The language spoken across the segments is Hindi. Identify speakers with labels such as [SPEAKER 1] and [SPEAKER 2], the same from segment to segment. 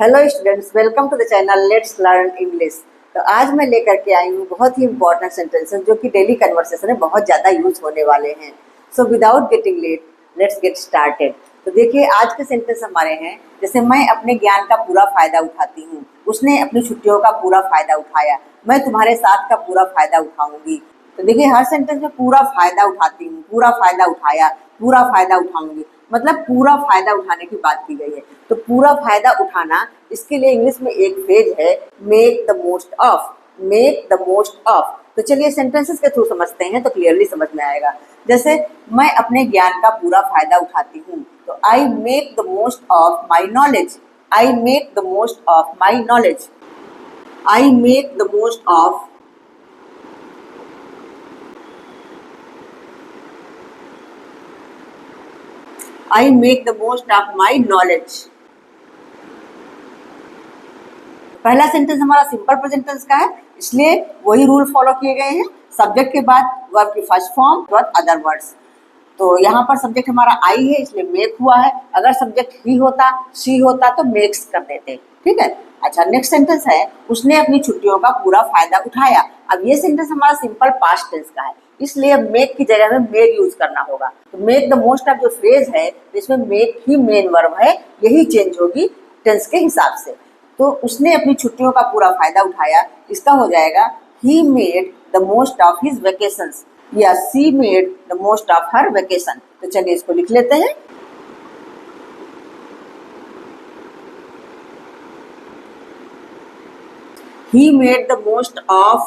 [SPEAKER 1] Hello students, welcome to the channel let's learn English. तो आज मैं लेकर के आई हूँ बहुत ही इंपॉर्टेंट सेंटेंसेस जो कि डेली कन्वर्सेशन में बहुत ज़्यादा यूज होने वाले हैं। So without getting let let's get started. तो देखिए आज के सेंटेंस हमारे हैं, जैसे मैं अपने ज्ञान का पूरा फायदा उठाती हूँ, उसने अपनी छुट्टियों का पूरा फायदा उठाया, मैं तुम्हारे साथ का पूरा फायदा उठाऊंगी। तो देखिए हर सेंटेंस में पूरा फायदा उठाती हूँ, पूरा फायदा उठाया, पूरा फायदा उठाऊंगी, मतलब पूरा फायदा उठाने की बात की गई है। तो पूरा फायदा उठाना, इसके लिए इंग्लिश में एक फ्रेज है, make the most of. Make the most of. तो चलिए सेंटेंसेस के थ्रू समझते हैं तो क्लियरली समझ में आएगा। जैसे मैं अपने ज्ञान का पूरा फायदा उठाती हूँ, तो I make the most of my knowledge. I make the most of my knowledge. I make the most of I make the most of my knowledge। पहला सेंटेंस हमारा सिंपल प्रेजेंट टेंस का है, इसलिए वही रूल फॉलो किए गए हैं। सब्जेक्ट के बाद वर्ब की फर्स्ट फॉर्म, बाद अदर वर्ड्स। तो यहाँ पर सब्जेक्ट हमारा आई है, इसलिए मेक हुआ है। अगर सब्जेक्ट ही होता, सी होता तो मेक्स कर देते। ठीक है। अच्छा, नेक्स्ट सेंटेंस है, उसने अपनी छुट्टियों का पूरा फायदा उठाया। अब ये सेंटेंस हमारा सिंपल पास्ट टेंस का है, इसलिए मेक की जगह में मेड यूज करना होगा। तो मेक द मोस्ट ऑफ जो फ्रेज है, इसमें मेक ही मेन वर्ब है, यही चेंज होगी टेंस के हिसाब से। तो उसने अपनी छुट्टियों का पूरा फायदा उठाया, इसका हो जाएगा he made the most of his vacations या she made the most of her vacation. तो चलिए इसको लिख लेते हैं। He made the most of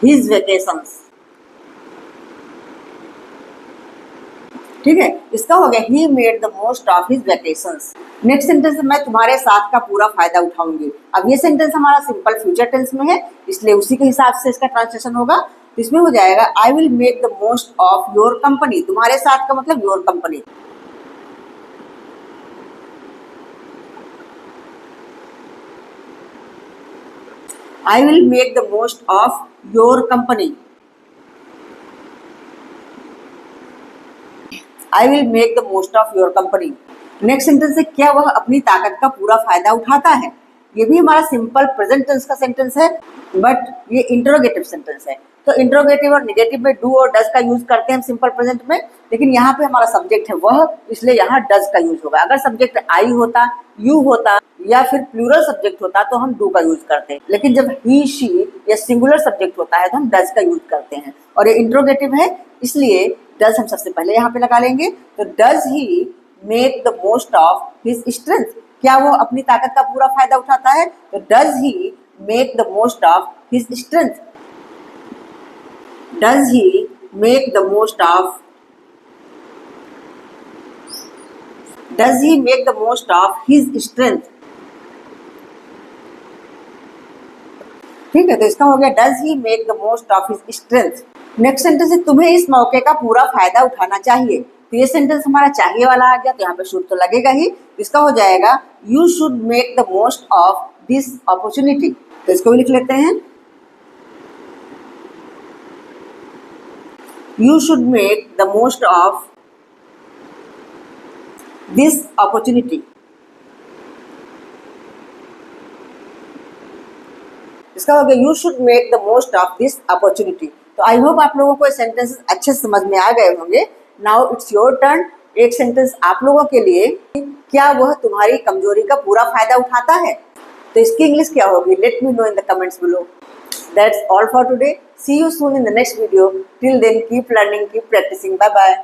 [SPEAKER 1] his vacations। ठीक है, इसका हो गया he made the most of his vacations। Next sentence मैं तुम्हारे साथ का पूरा फायदा उठाऊंगी। अब ये सेंटेंस हमारा सिंपल फ्यूचर टेंस में है, इसलिए उसी के हिसाब से इसका ट्रांसलेशन होगा। तो इसमें हो जाएगा I will make the most of your company. तुम्हारे साथ का मतलब your company. I will make the most of your company। I will make the most of your company। Next sentence है, क्या वह अपनी ताकत का पूरा फायदा उठाता है। ये भी हमारा सिंपल प्रेजेंट टेंस का सेंटेंस है, बट ये इंटरोगेटिव सेंटेंस है। तो इंटरोगेटिव और नेगेटिव में डू और डज का यूज करते हैं सिंपल प्रेजेंट में, लेकिन यहाँ पे हमारा सब्जेक्ट है वह, इसलिए यहाँ डज का यूज होगा। अगर सब्जेक्ट आई होता, यू होता या फिर प्लूरल सब्जेक्ट होता तो हम डू का यूज करते हैं, लेकिन जब ही शी या सिंगुलर सब्जेक्ट होता है तो हम डज का यूज करते हैं। और ये इंटरोगेटिव है, इसलिए डज हम सबसे पहले यहाँ पे लगा लेंगे। तो does he make the most of his strength. क्या वो अपनी ताकत का पूरा फायदा उठाता है। तो does he make the most of his strength. Does he make the most of does he make the most of his strength. ठीक है, तो इसका हो गया does he make the most of his strength. Next sentence है, तुम्हें इस मौके का पूरा फायदा उठाना चाहिए। तो ये सेंटेंस हमारा चाहिए वाला आ गया, तो यहाँ पे शुड तो लगेगा ही। इसका हो जाएगा you should make the most of this opportunity. तो इसको भी लिख लेते हैं, you should make the most of this opportunity. इसका हो गया you should make the most of this opportunity. तो आई होप आप लोगों को ये सेंटेंसेस अच्छे से समझ में आ गए होंगे। Now it's your turn. एक सेंटेंस आप लोगों के लिए, क्या वह तुम्हारी कमजोरी का पूरा फायदा उठाता है। तो इसकी इंग्लिश क्या होगी, let me know in the comments below. That's all for today. See you soon in the next video. Till then keep learning, keep practising. Bye bye.